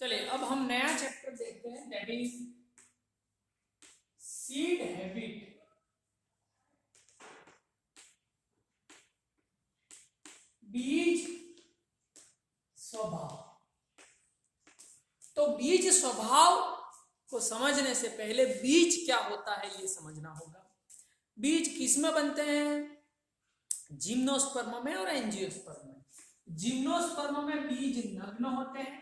चलिए अब हम नया चैप्टर देखते हैं, दैट इज सीड हैबिट। बीज स्वभाव। तो बीज स्वभाव को समझने से पहले बीज क्या होता है ये समझना होगा। बीज किसमें बनते हैं? जिम्नोस्पर्म में और एंजियोस्पर्म में। जिम्नोस्पर्म में बीज नग्न होते हैं,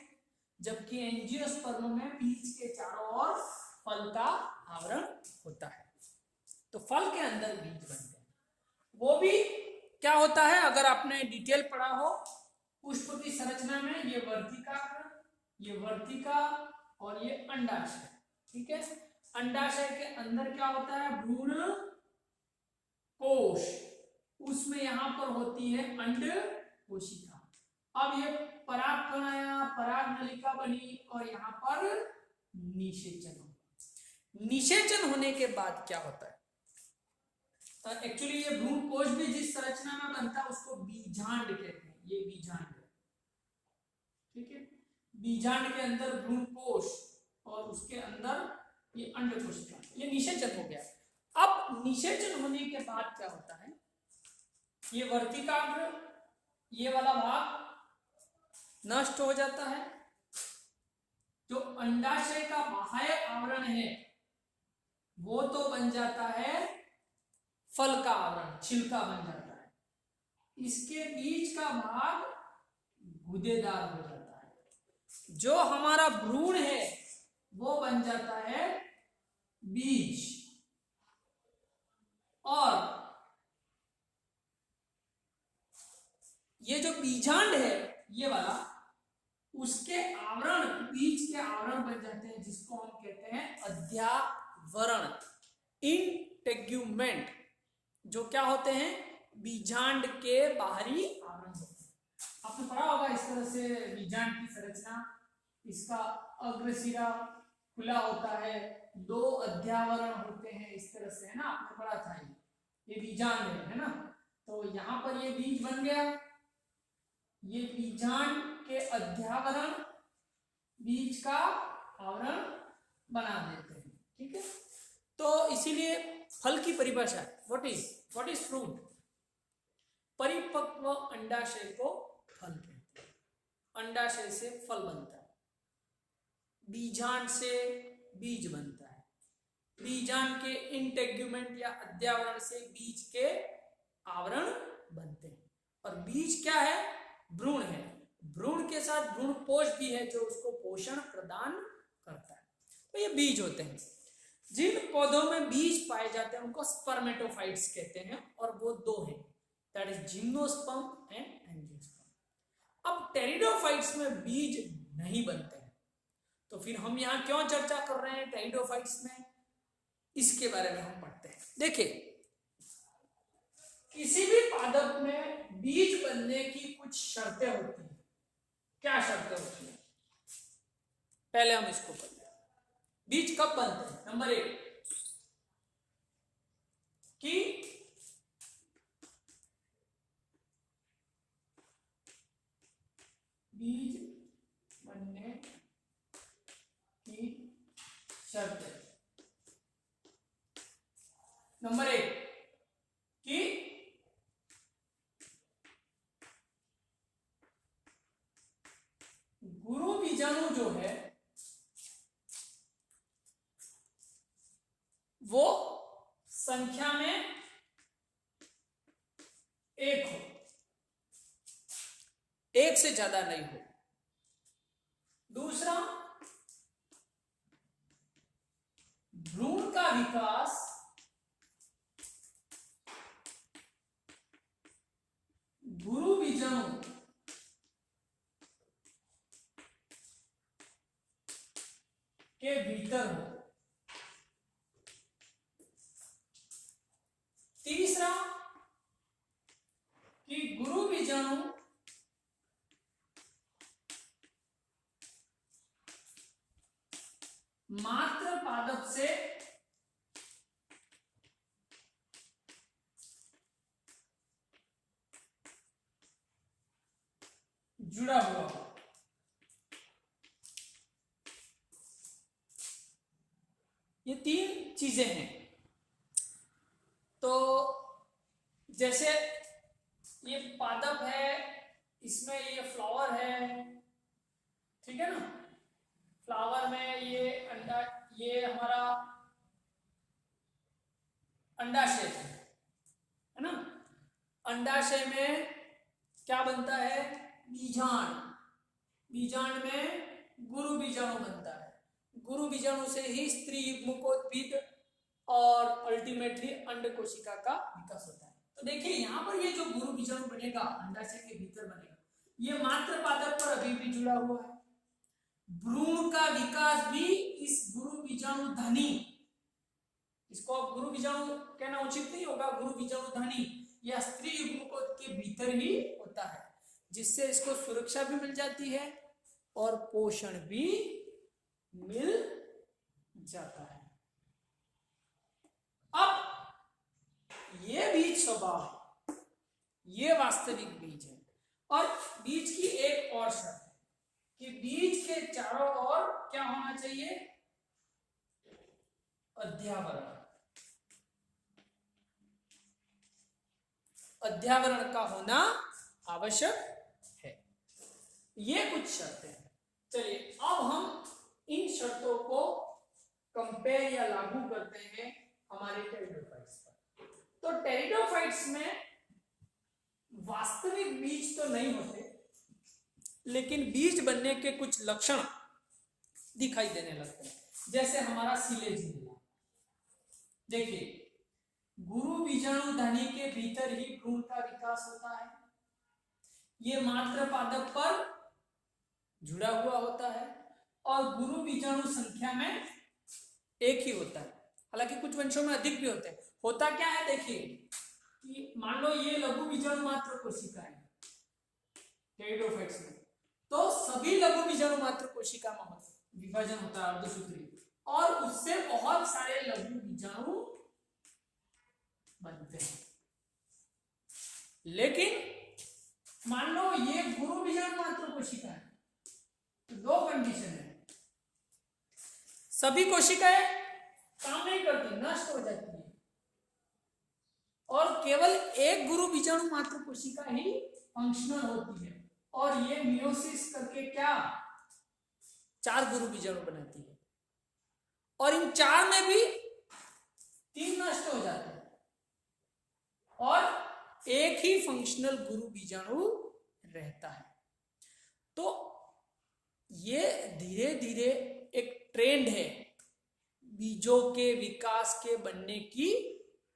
जबकि एंजियोस्पर्म में बीज के चारों ओर फल का आवरण होता है। तो फल के अंदर बीज बनते हैं। वो भी क्या होता है, अगर आपने डिटेल पढ़ा हो पुष्प की संरचना में, ये वर्तिका, ये वर्तिका और ये अंडाशय। ठीक है, अंडाशय के अंदर क्या होता है? भ्रूण कोश, उसमें यहां पर होती है अंड कोशिका। अब ये पराग कण आया, पराग नलिका बनी और यहाँ पर निषेचन होगा। निषेचन होने के बाद क्या होता है? एक्चुअली ये भ्रूण कोश भी जिस संरचना में बनता है उसको बीजांड कहते हैं। ये बीजांड, ठीक है, बीजांड के अंदर भ्रूण कोश और उसके अंदर ये अंड कोशिका। ये निषेचन हो गया। अब निषेचन होने के बाद क्या होता है? ये वर्तिकाग्र, ये वाला भाग नष्ट हो जाता है। जो अंडाशय का बाह्य आवरण है वो तो बन जाता है फल का आवरण, छिलका बन जाता है। इसके बीच का भाग गूदेदार हो जाता है। जो हमारा भ्रूण है वो बन जाता है बीज, और ये जो बीजांड है ये वाला, उसके आवरण, बीज के आवरण बन जाते हैं, जिसको हम कहते हैं अध्यावरण, इंटेग्यूमेंट। जो क्या होते हैं? बीजांड के बाहरी आवरण होते हैं। आपने पढ़ा होगा इस तरह से बीजांड की संरचना। इसका अग्रशिरा खुला होता है, दो अध्यावरण होते हैं इस तरह से, है ना, आपने पढ़ा था। ये बीजांड है ना। तो यहाँ पर ये बीज बन गया। ये बीजांड के अध्यावरण बीज का आवरण बना देते हैं। ठीक है, तो इसीलिए फल की परिभाषा है, व्हाट इज फ्रूट? परिपक्व अंडाशय को फल कहते हैं। अंडाशय से फल बनता है, बीजांड से बीज बनता है, बीजांड के इंटेग्यूमेंट या अध्यावरण से बीज के आवरण बनते हैं। और बीज क्या है? भ्रूण है। भ्रूण के साथ भ्रूणपोष भी है जो उसको पोषण प्रदान करता है। तो ये बीज होते हैं। जिन पौधों में बीज पाए जाते हैं उनको स्पर्मेटोफाइट्स कहते हैं, और वो दो हैं, that is gymnosperm and angiosperm. अब टेरिडोफाइट्स में बीज नहीं बनते हैं, तो फिर हम यहाँ क्यों चर्चा कर रहे हैं टेरिडोफाइट्स में? इसके बारे में हम पढ़ते हैं। देखिए, किसी भी पादप में बीज बनने की कुछ शर्तें होती हैं। क्या शर्तें होती हैं? पहले हम इसको पढ़ते हैं। बीज कब बनते हैं? नंबर 1 कि बीज बनने की शर्तें। नंबर 1 कि गुरु बीजाणु जो है वो संख्या में 1 हो, 1 से ज्यादा नहीं हो। दूसरा, भ्रूण का विकास गुरु बीजाणु के भीतर हो। तीसरा, कि गुरु बीजाणु मात्र पादप से जुड़ा हुआ हो। ये 3 चीजें हैं। तो जैसे ये पादप है, इसमें ये फ्लावर है, ठीक है ना। फ्लावर में ये अंडा, ये हमारा अंडाशय है ना। अंडाशय में क्या बनता है, बीजांड। बीजांड में गुरु बीजाणु बनता है। गुरु बीजाणु से ही स्त्री युग्मकोद्भिद और अल्टीमेटली अंड कोशिका का विकास होता है। तो देखिए यहाँ पर ये जो गुरु बीजाणु बनेगा अंडाशय के भीतर बनेगा, ये मात्र पादप पर अभी भी जुड़ा हुआ है। भ्रूण का विकास भी इस गुरु बीजाणु धनी, इसको अब गुरु बीजाणु कहना उचित नहीं होगा, गुरु बीजाणु धनी या स्त्री युग्मकोद के भीतर ही होता है, जिससे इसको सुरक्षा भी मिल जाती है और पोषण भी मिल जाता है। अब ये बीज स्वभाव, ये वास्तविक बीज है। और बीज की एक और शर्त है कि बीज के चारों ओर क्या होना चाहिए, अध्यावरण। अध्यावरण का होना आवश्यक है। ये कुछ शर्तें हैं। चलिए अब हम इन शर्तों को कंपेयर या लागू करते हैं हमारे टेरिडोफाइट्स पर। तो टेरिडोफाइट्स में वास्तविक बीज तो नहीं होते, लेकिन बीज बनने के कुछ लक्षण दिखाई देने लगते हैं। जैसे हमारा सिलेजिनिया, देखिए गुरु बीजाणु धनी के भीतर ही भ्रूण का विकास होता है। ये मात्र पादप पर जुड़ा हुआ होता है और गुरु बीजाणु संख्या में एक ही होता है। हालांकि कुछ वंशों में अधिक भी होते हैं। होता क्या है, देखिए कि मान लो ये लघु बीजाणु मात्र कोशिका है टेरिडोफाइट्स में, तो सभी लघु बीजाणु मात्र कोशिका में विभाजन होता है अर्धसूत्री, और उससे बहुत सारे लघु बीजाणु बनते हैं। लेकिन मान लो ये गुरु बीजाणु मात्र कोशिका है, तो दो कंडीशन है, सभी कोशिकाएं काम नहीं करती, नष्ट हो जाती है, और केवल एक गुरु बीजाणु मात्र कोशिका ही फंक्शनल होती है, और ये मियोसिस करके क्या 4 गुरु बीजाणु बनाती है, और इन 4 में भी 3 नष्ट हो जाते हैं और एक ही फंक्शनल गुरु बीजाणु रहता है। तो ये धीरे धीरे एक ट्रेंड है बीजों के विकास के बनने की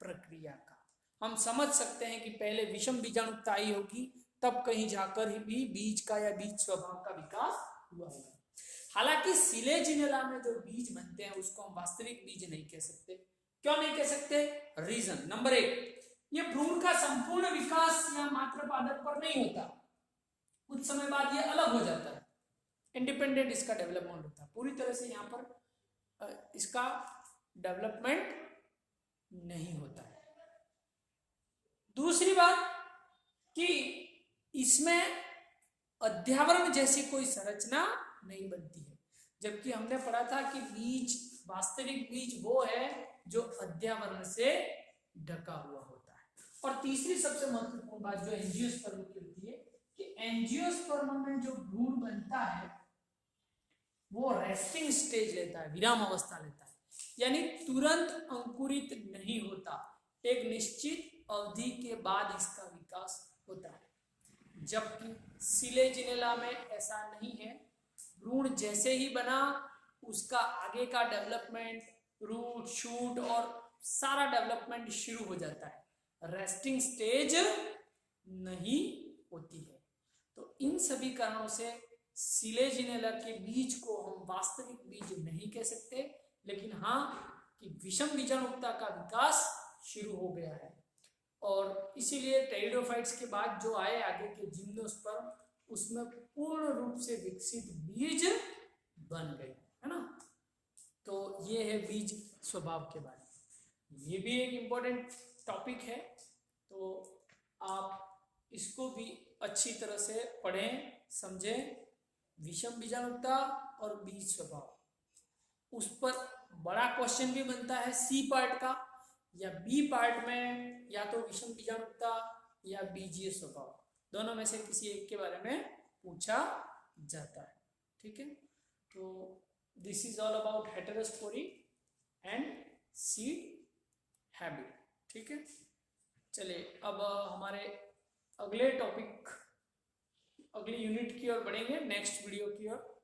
प्रक्रिया का। हम समझ सकते हैं कि पहले विषम बीजाणुता आई होगी, तब कहीं जाकर भी बीज का या बीज स्वभाव का विकास हुआ होगा। हालांकि सिलेजिनेला में जो बीज बनते हैं उसको हम वास्तविक बीज नहीं कह सकते। क्यों नहीं कह सकते? रीजन नंबर 1, ये भ्रूण का संपूर्ण विकास या मात्र पादप पर नहीं होता, कुछ समय बाद ये अलग हो जाता है, इंडिपेंडेंट इसका डेवलपमेंट होता है। पूरी तरह से यहाँ पर इसका डेवलपमेंट नहीं होता है। दूसरी बात कि इसमें अध्यावरण जैसी कोई संरचना नहीं बनती है, जबकि हमने पढ़ा था कि बीज, वास्तविक बीज वो है जो अध्यावरण से ढका हुआ होता है। और तीसरी सबसे महत्वपूर्ण बात जो एंजियोस्पर्म की होती है कि एंजियोस्पर्म में जो भ्रूण बनता है वो रेस्टिंग स्टेज लेता है, विराम अवस्था लेता है, यानी तुरंत अंकुरित नहीं होता, एक निश्चित अवधि के बाद इसका विकास होता है। जबकि सिलेजिनेला में ऐसा नहीं है, भ्रूण जैसे ही बना उसका आगे का डेवलपमेंट, रूट, शूट और सारा डेवलपमेंट शुरू हो जाता है, रेस्टिंग स्टेज नहीं होती है। तो इन सभी कारणों से सिलेजिनेला के बीज को हम वास्तविक बीज नहीं कह सकते, लेकिन हाँ कि विषम बीजाणुता का विकास शुरू हो गया है। और इसीलिए टेरिडोफाइट्स के बाद जो आए आगे के जिम्नोस्पर्म, उसमें पूर्ण रूप से विकसित बीज बन गए, है ना। तो ये है बीज स्वभाव के बारे में। ये भी एक इम्पोर्टेंट टॉपिक है, तो आप इसको भी अच्छी तरह से पढ़ें, समझें, विषम बीजाणुता और बीज स्वभाव। उस पर बड़ा क्वेश्चन भी बनता है सी पार्ट का, या बी पार्ट में या तो विषम बीजाणुता या बीजीय स्वभाव, दोनों में से किसी एक के बारे में पूछा जाता है। ठीक है, तो this is all about heterospory and seed habit. ठीक है, चलिए अब हमारे अगले टॉपिक, अगली यूनिट की ओर बढ़ेंगे, नेक्स्ट वीडियो की ओर।